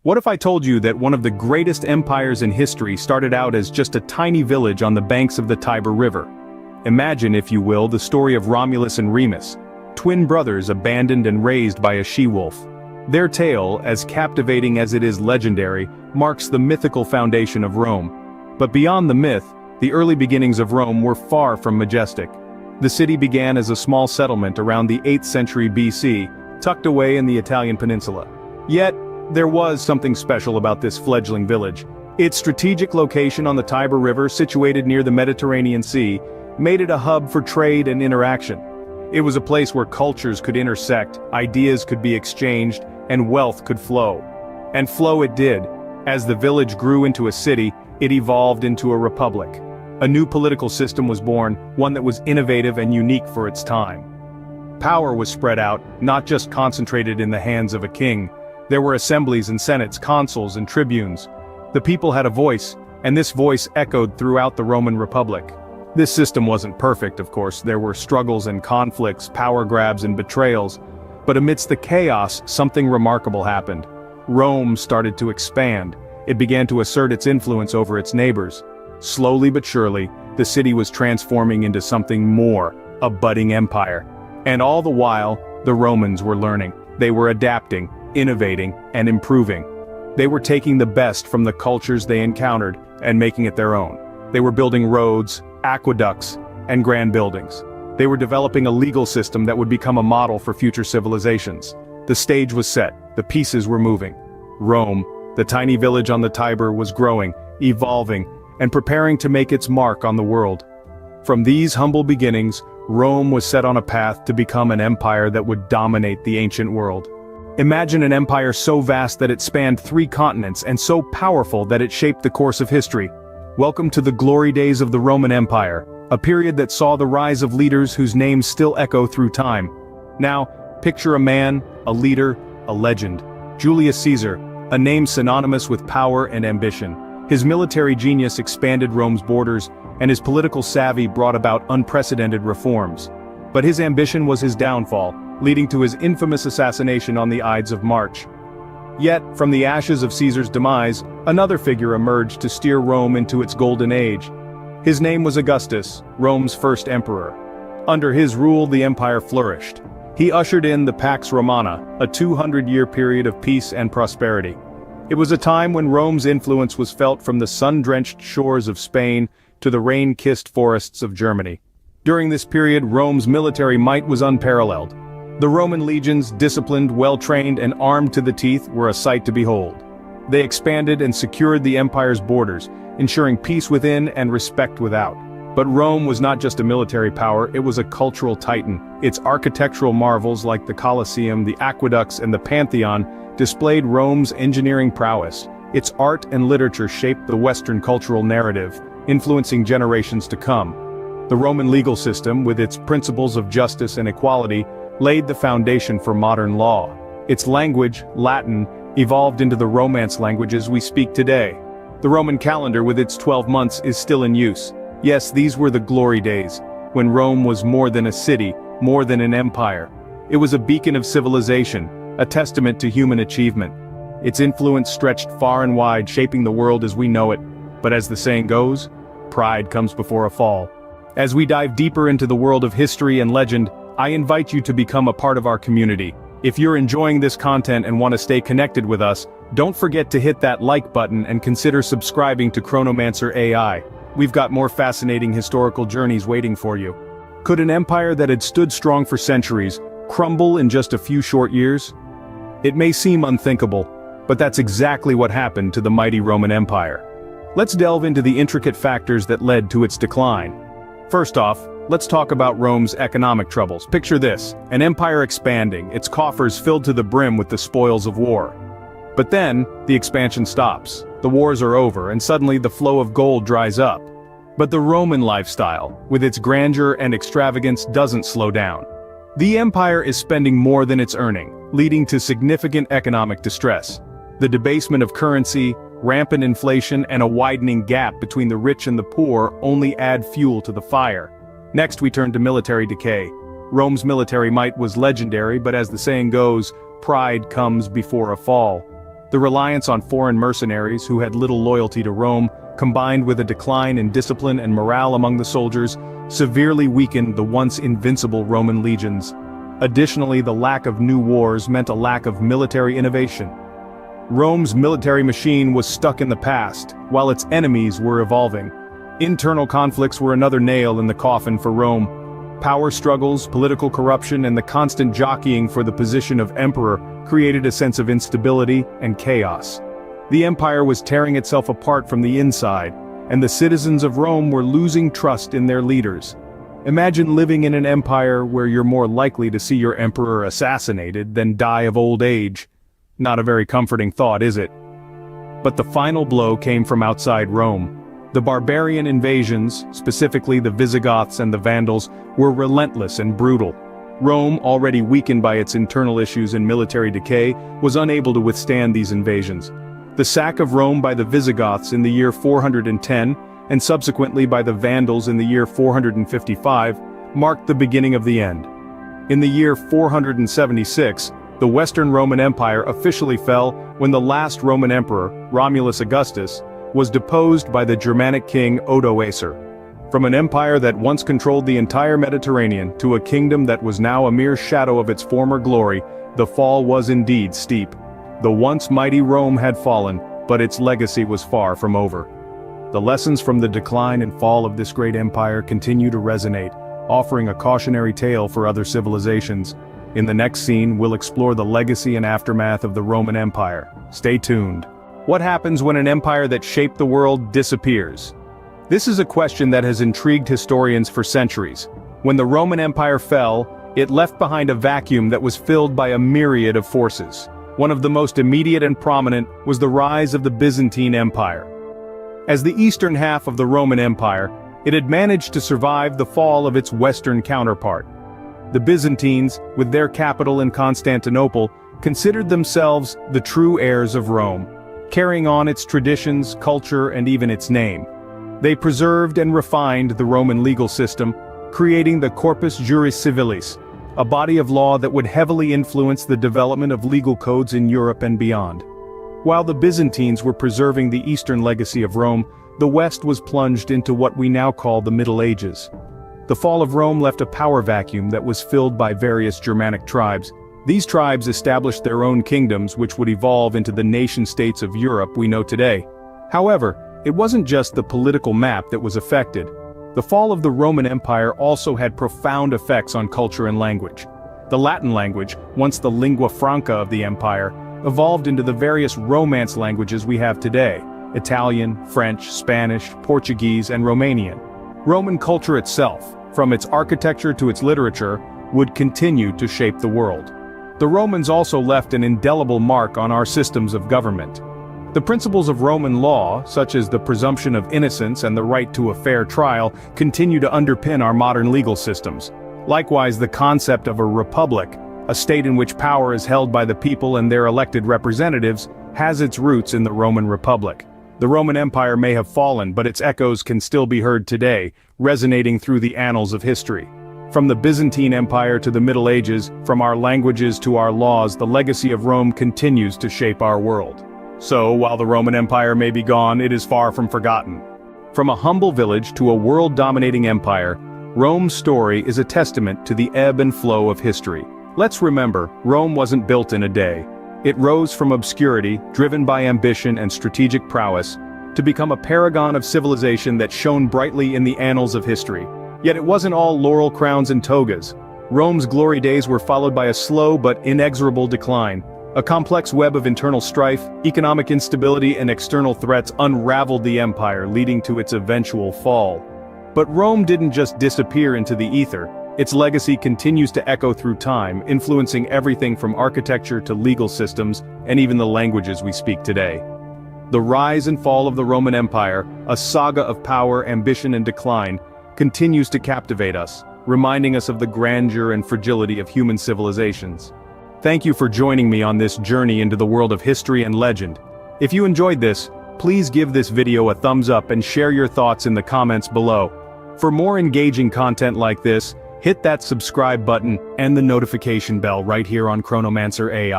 What if I told you that one of the greatest empires in history started out as just a tiny village on the banks of the Tiber River? Imagine, if you will, the story of Romulus and Remus, twin brothers abandoned and raised by a she-wolf. Their tale, as captivating as it is legendary, marks the mythical foundation of Rome. But beyond the myth, the early beginnings of Rome were far from majestic. The city began as a small settlement around the 8th century BC, tucked away in the Italian peninsula. Yet, there was something special about this fledgling village. Its strategic location on the Tiber River, situated near the Mediterranean Sea, made it a hub for trade and interaction. It was a place where cultures could intersect, ideas could be exchanged, and wealth could flow. And flow it did. As the village grew into a city, it evolved into a republic. A new political system was born, one that was innovative and unique for its time. Power was spread out, not just concentrated in the hands of a king. There were assemblies and senates, consuls and tribunes. The people had a voice, and this voice echoed throughout the Roman Republic. This system wasn't perfect, of course. There were struggles and conflicts, power grabs and betrayals. But amidst the chaos, something remarkable happened. Rome started to expand. It began to assert its influence over its neighbors. Slowly but surely, the city was transforming into something more, a budding empire. And all the while, the Romans were learning. They were adapting, innovating, and improving. They were taking the best from the cultures they encountered and making it their own. They were building roads, aqueducts, and grand buildings. They were developing a legal system that would become a model for future civilizations. The stage was set, the pieces were moving. Rome, the tiny village on the Tiber, was growing, evolving, and preparing to make its mark on the world. From these humble beginnings, Rome was set on a path to become an empire that would dominate the ancient world. Imagine an empire so vast that it spanned 3 continents and so powerful that it shaped the course of history. Welcome to the glory days of the Roman Empire, a period that saw the rise of leaders whose names still echo through time. Now, picture a man, a leader, a legend. Julius Caesar, a name synonymous with power and ambition. His military genius expanded Rome's borders, and his political savvy brought about unprecedented reforms. But his ambition was his downfall, leading to his infamous assassination on the Ides of March. Yet, from the ashes of Caesar's demise, another figure emerged to steer Rome into its golden age. His name was Augustus, Rome's first emperor. Under his rule, the empire flourished. He ushered in the Pax Romana, a 200-year period of peace and prosperity. It was a time when Rome's influence was felt from the sun-drenched shores of Spain to the rain-kissed forests of Germany. During this period, Rome's military might was unparalleled. The Roman legions, disciplined, well-trained, and armed to the teeth, were a sight to behold. They expanded and secured the empire's borders, ensuring peace within and respect without. But Rome was not just a military power, it was a cultural titan. Its architectural marvels like the Colosseum, the aqueducts, and the Pantheon displayed Rome's engineering prowess. Its art and literature shaped the Western cultural narrative, influencing generations to come. The Roman legal system, with its principles of justice and equality, laid the foundation for modern law. Its language, Latin, evolved into the Romance languages we speak today. The Roman calendar with its 12 months is still in use. Yes, these were the glory days, when Rome was more than a city, more than an empire. It was a beacon of civilization, a testament to human achievement. Its influence stretched far and wide, shaping the world as we know it. But as the saying goes, pride comes before a fall. As we dive deeper into the world of history and legend, I invite you to become a part of our community. If you're enjoying this content and want to stay connected with us, don't forget to hit that like button and consider subscribing to Chronomancer AI. We've got more fascinating historical journeys waiting for you. Could an empire that had stood strong for centuries crumble in just a few short years? It may seem unthinkable, but that's exactly what happened to the mighty Roman Empire. Let's delve into the intricate factors that led to its decline. First off, let's talk about Rome's economic troubles. Picture this, an empire expanding, its coffers filled to the brim with the spoils of war. But then, the expansion stops. The wars are over, and suddenly the flow of gold dries up. But the Roman lifestyle, with its grandeur and extravagance, doesn't slow down. The empire is spending more than it's earning, leading to significant economic distress. The debasement of currency, rampant inflation, and a widening gap between the rich and the poor only add fuel to the fire. Next, we turn to military decay. Rome's military might was legendary, but as the saying goes, pride comes before a fall. The reliance on foreign mercenaries who had little loyalty to Rome, combined with a decline in discipline and morale among the soldiers, severely weakened the once invincible Roman legions. Additionally, the lack of new wars meant a lack of military innovation. Rome's military machine was stuck in the past, while its enemies were evolving. Internal conflicts were another nail in the coffin for Rome. Power struggles, political corruption, and the constant jockeying for the position of emperor created a sense of instability and chaos. The empire was tearing itself apart from the inside, and the citizens of Rome were losing trust in their leaders. Imagine living in an empire where you're more likely to see your emperor assassinated than die of old age. Not a very comforting thought, is it? But the final blow came from outside Rome. The barbarian invasions, specifically the Visigoths and the Vandals, were relentless and brutal. Rome, already weakened by its internal issues and military decay, was unable to withstand these invasions. The sack of Rome by the Visigoths in the year 410, and subsequently by the Vandals in the year 455, marked the beginning of the end. In the year 476, the Western Roman Empire officially fell when the last Roman emperor, Romulus Augustus, was deposed by the Germanic king Odoacer. From an empire that once controlled the entire Mediterranean to a kingdom that was now a mere shadow of its former glory, the fall was indeed steep. The once mighty Rome had fallen, but its legacy was far from over. The lessons from the decline and fall of this great empire continue to resonate, offering a cautionary tale for other civilizations. In the next scene, we'll explore the legacy and aftermath of the Roman Empire. Stay tuned. What happens when an empire that shaped the world disappears? This is a question that has intrigued historians for centuries. When the Roman Empire fell, it left behind a vacuum that was filled by a myriad of forces. One of the most immediate and prominent was the rise of the Byzantine Empire. As the eastern half of the Roman Empire, it had managed to survive the fall of its western counterpart. The Byzantines, with their capital in Constantinople, considered themselves the true heirs of Rome, carrying on its traditions, culture, and even its name. They preserved and refined the Roman legal system, creating the Corpus Juris Civilis, a body of law that would heavily influence the development of legal codes in Europe and beyond. While the Byzantines were preserving the eastern legacy of Rome, the West was plunged into what we now call the Middle Ages. The fall of Rome left a power vacuum that was filled by various Germanic tribes. These tribes established their own kingdoms which would evolve into the nation-states of Europe we know today. However, it wasn't just the political map that was affected. The fall of the Roman Empire also had profound effects on culture and language. The Latin language, once the lingua franca of the empire, evolved into the various Romance languages we have today: Italian, French, Spanish, Portuguese, and Romanian. Roman culture itself, from its architecture to its literature, would continue to shape the world. The Romans also left an indelible mark on our systems of government. The principles of Roman law, such as the presumption of innocence and the right to a fair trial, continue to underpin our modern legal systems. Likewise, the concept of a republic, a state in which power is held by the people and their elected representatives, has its roots in the Roman Republic. The Roman Empire may have fallen, but its echoes can still be heard today, resonating through the annals of history. From the Byzantine Empire to the Middle Ages, from our languages to our laws, the legacy of Rome continues to shape our world. So, while the Roman Empire may be gone, it is far from forgotten. From a humble village to a world-dominating empire, Rome's story is a testament to the ebb and flow of history. Let's remember, Rome wasn't built in a day. It rose from obscurity, driven by ambition and strategic prowess, to become a paragon of civilization that shone brightly in the annals of history. Yet it wasn't all laurel crowns and togas. Rome's glory days were followed by a slow but inexorable decline. A complex web of internal strife, economic instability, and external threats unraveled the empire, leading to its eventual fall. But Rome didn't just disappear into the ether. Its legacy continues to echo through time, influencing everything from architecture to legal systems, and even the languages we speak today. The rise and fall of the Roman Empire, a saga of power, ambition, and decline, continues to captivate us, reminding us of the grandeur and fragility of human civilizations. Thank you for joining me on this journey into the world of history and legend. If you enjoyed this, please give this video a thumbs up and share your thoughts in the comments below. For more engaging content like this, hit that subscribe button and the notification bell right here on Chronomancer AI.